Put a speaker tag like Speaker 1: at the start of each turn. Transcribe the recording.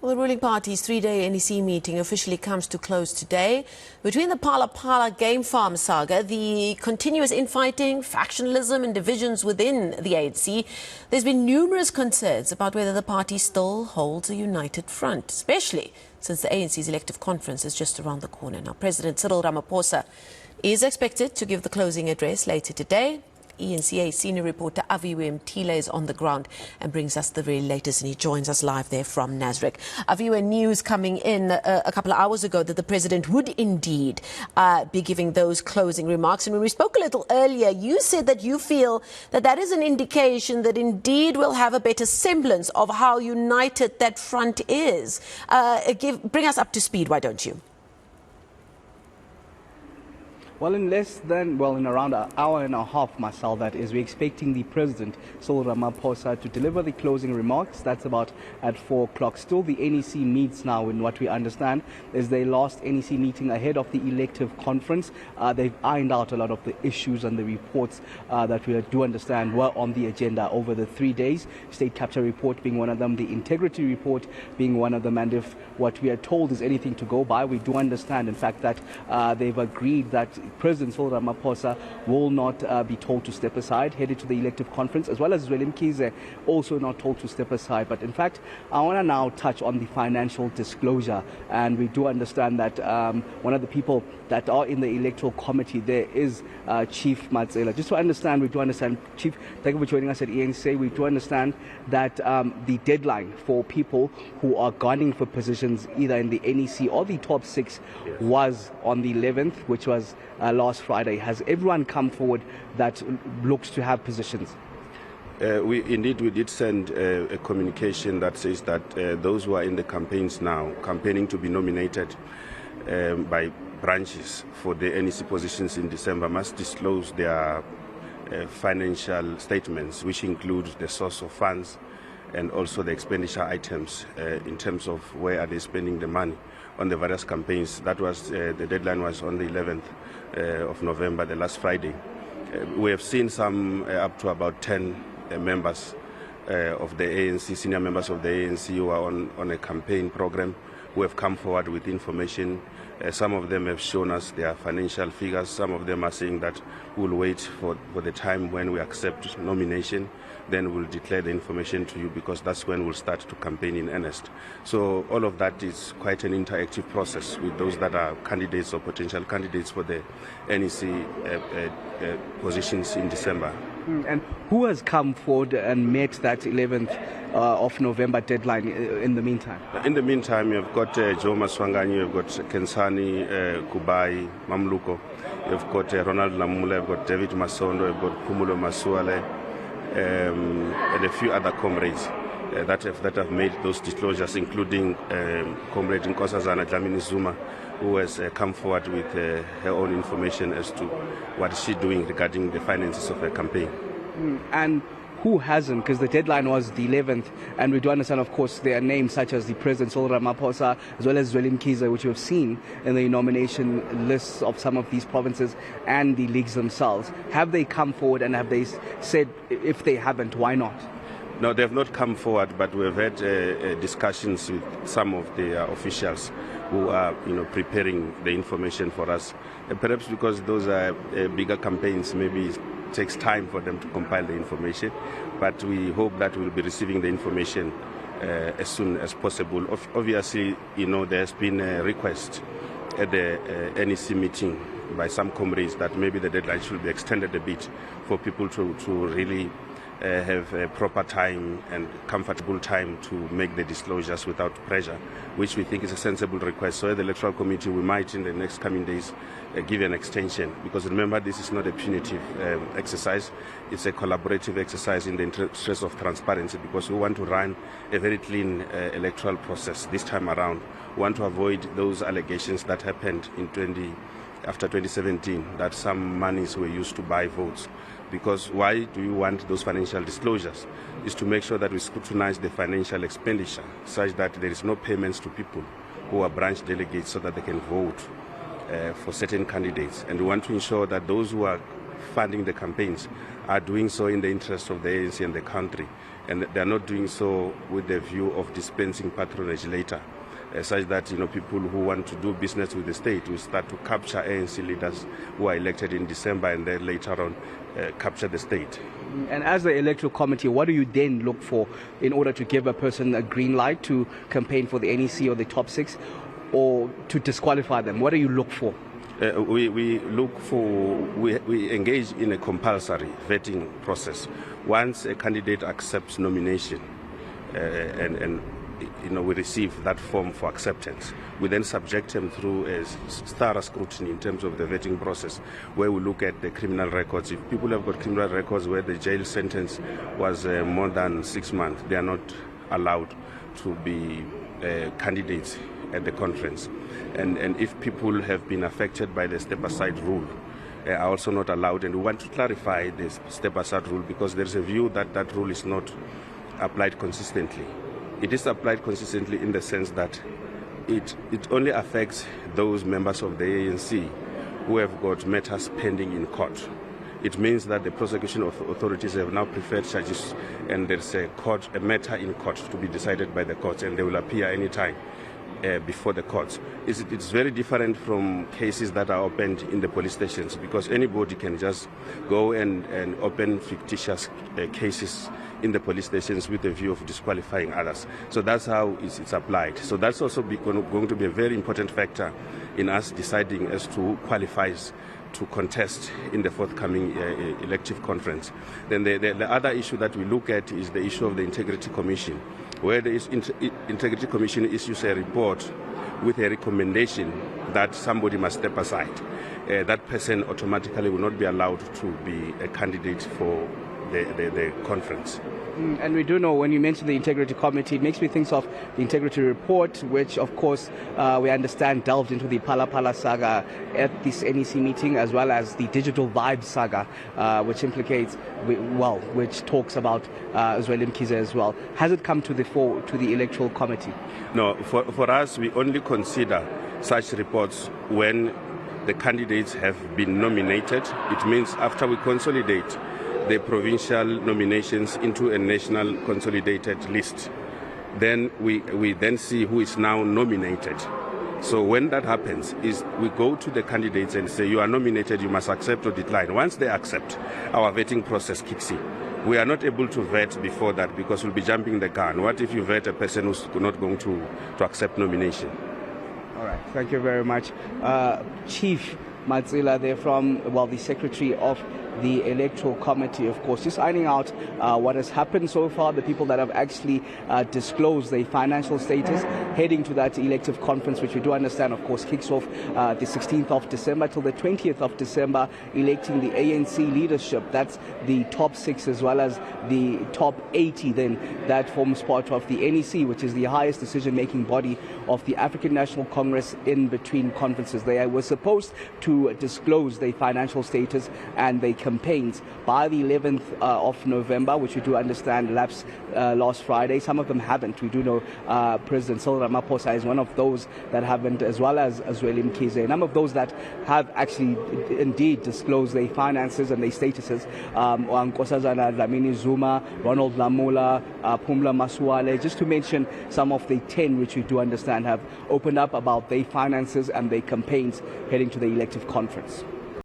Speaker 1: Well, the ruling party's three-day NEC meeting officially comes to close today. Between the Pala game farm saga, the continuous infighting, factionalism and divisions within the ANC, there's been numerous concerns about whether the party still holds a united front, especially since the ANC's elective conference is just around the corner. Now, President Cyril Ramaphosa is expected to give the closing address later today. eNCA senior reporter Aviwe Mtila is on the ground and brings us the very latest, and he joins us live there from Nasrec. Aviwe, news coming in a couple of hours ago that the president would indeed be giving those closing remarks. And when we spoke a little earlier, you said that you feel that that is an indication that indeed we'll have a better semblance of how united that front is. Bring us up to speed, why don't you?
Speaker 2: Well, in around an hour and a half, Marcel, that is, we're expecting the President, Cyril Ramaphosa, to deliver the closing remarks. That's about at 4 o'clock. Still, the NEC meets now, in what we understand is their last NEC meeting ahead of the elective conference. They've ironed out a lot of the issues and the reports that we do understand were on the agenda over the 3 days. State capture report being one of them, the integrity report being one of them. And if what we are told is anything to go by, we do understand, in fact, that they've agreed that President Cyril Ramaphosa will not be told to step aside, headed to the elective conference, as well as NEC also not told to step aside. But in fact, I want to now touch on the financial disclosure. And we do understand that one of the people that are in the electoral committee there is Chief Matsela. Just to understand, we do understand, Chief, thank you for joining us at eNCA. We do understand that the deadline for people who are gunning for positions either in the NEC or the top 6 was on the 11th, which was last Friday. Has everyone come forward that looks to have positions?
Speaker 3: We did send a communication that says that those who are in the campaigns now, campaigning to be nominated by branches for the NEC positions in December, must disclose their financial statements, which include the source of funds and also the expenditure items in terms of where are they spending the money on the various campaigns. That was the deadline was on the 11th of November, the last Friday. We have seen some up to about 10 members of the ANC, senior members of the ANC who are on a campaign program, who have come forward with information. Some of them have shown us their financial figures. Some of them are saying that we'll wait for the time when we accept nomination. Then we'll declare the information to you, because that's when we'll start to campaign in earnest. So all of that is quite an interactive process with those that are candidates or potential candidates for the NEC positions in December.
Speaker 2: And who has come forward and met that 11th of November deadline in the meantime?
Speaker 3: In the meantime, you've got Joe Maswanganyi, you've got Kensani, Kubai, Mamluko, you've got Ronald Lamula, you've got David Masondo, you've got Pumulo Masuale, and a few other comrades that have made those disclosures, including Comrade Nkosazana Dlamini Zuma, who has come forward with her own information as to what is she doing regarding the finances of her campaign.
Speaker 2: And who hasn't? Because the deadline was the 11th, and we do understand, of course, there are names such as the President Cyril Ramaphosa, as well as NEC, which we have seen in the nomination lists of some of these provinces and the leagues themselves. Have they come forward, and have they said, if they haven't, why not?
Speaker 3: No, they have not come forward, but we have had discussions with some of the officials who are, preparing the information for us. Perhaps because those are bigger campaigns, maybe it takes time for them to compile the information. But we hope that we'll be receiving the information as soon as possible. Obviously, there has been a request at the NEC meeting by some comrades that maybe the deadline should be extended a bit for people to really have a proper time and comfortable time to make the disclosures without pressure, which we think is a sensible request. So at the Electoral Committee, we might in the next coming days give an extension, because remember, this is not a punitive exercise. It's a collaborative exercise in the interest of transparency, because we want to run a very clean electoral process this time around. We want to avoid those allegations that happened after 2017, that some monies were used to buy votes. Because why do you want those financial disclosures? Is to make sure that we scrutinize the financial expenditure such that there is no payments to people who are branch delegates so that they can vote for certain candidates. And we want to ensure that those who are funding the campaigns are doing so in the interest of the ANC and the country. and they are not doing so with the view of dispensing patronage later, such that people who want to do business with the state will start to capture ANC leaders who are elected in December and then later on capture the state.
Speaker 2: And as the electoral committee, what do you then look for in order to give a person a green light to campaign for the NEC or the top six, or to disqualify them? What do you look for?
Speaker 3: We engage in a compulsory vetting process. Once a candidate accepts nomination and we receive that form for acceptance, we then subject them through a thorough scrutiny in terms of the vetting process, where we look at the criminal records. If people have got criminal records where the jail sentence was more than 6 months, they are not allowed to be candidates at the conference. And if people have been affected by the step-aside rule, are also not allowed. And we want to clarify this step-aside rule because there's a view that that rule is not applied consistently. It is applied consistently in the sense that it only affects those members of the ANC who have got matters pending in court. It means that the prosecution authorities have now preferred charges, and there's a matter in court to be decided by the courts, and they will appear any time before the courts. It's very different from cases that are opened in the police stations, because anybody can just go and open fictitious cases in the police stations with the view of disqualifying others. So that's how it's applied. So that's also going to be a very important factor in us deciding as to who qualifies to contest in the forthcoming elective conference. Then the other issue that we look at is the issue of the Integrity Commission, where the Integrity Commission issues a report with a recommendation that somebody must step aside. That person automatically will not be allowed to be a candidate for the conference.
Speaker 2: And we do know, when you mention the Integrity Committee, it makes me think of the Integrity Report, which of course we understand delved into the Phala Phala saga at this NEC meeting, as well as the Digital Vibe saga, which which talks about Aviwe Mtila as well. Has it come to the fore to the Electoral Committee?
Speaker 3: No, for us, we only consider such reports when the candidates have been nominated. It means after we consolidate the provincial nominations into a national consolidated list, then we then see who is now nominated. So when that happens, is we go to the candidates and say, you are nominated, you must accept or decline. Once they accept, our vetting process kicks in. We are not able to vet before that because we'll be jumping the gun. What if you vet a person who's not going to accept nomination?
Speaker 2: All right, thank you very much. Chief Mtila there from, the Secretary of the Electoral Committee, of course, just ironing out what has happened so far, the people that have actually disclosed their financial status heading to that elective conference, which we do understand, of course, kicks off the 16th of December till the 20th of December, electing the ANC leadership. That's the top 6 as well as the top 80 then that forms part of the NEC, which is the highest decision-making body of the African National Congress in between conferences. They were supposed to disclose their financial status and their campaigns by the 11th of November, which we do understand lapsed last Friday. Some of them haven't. We do know President Cyril Ramaphosa is one of those that haven't, as well as Aviwe Mtila. None of those that have actually indeed disclosed their finances and their statuses. Nkosazana Dlamini Zuma, Ronald Lamola, Phumla Masualle, just to mention some of the 10 which we do understand have opened up about their finances and their campaigns heading to the elective conference.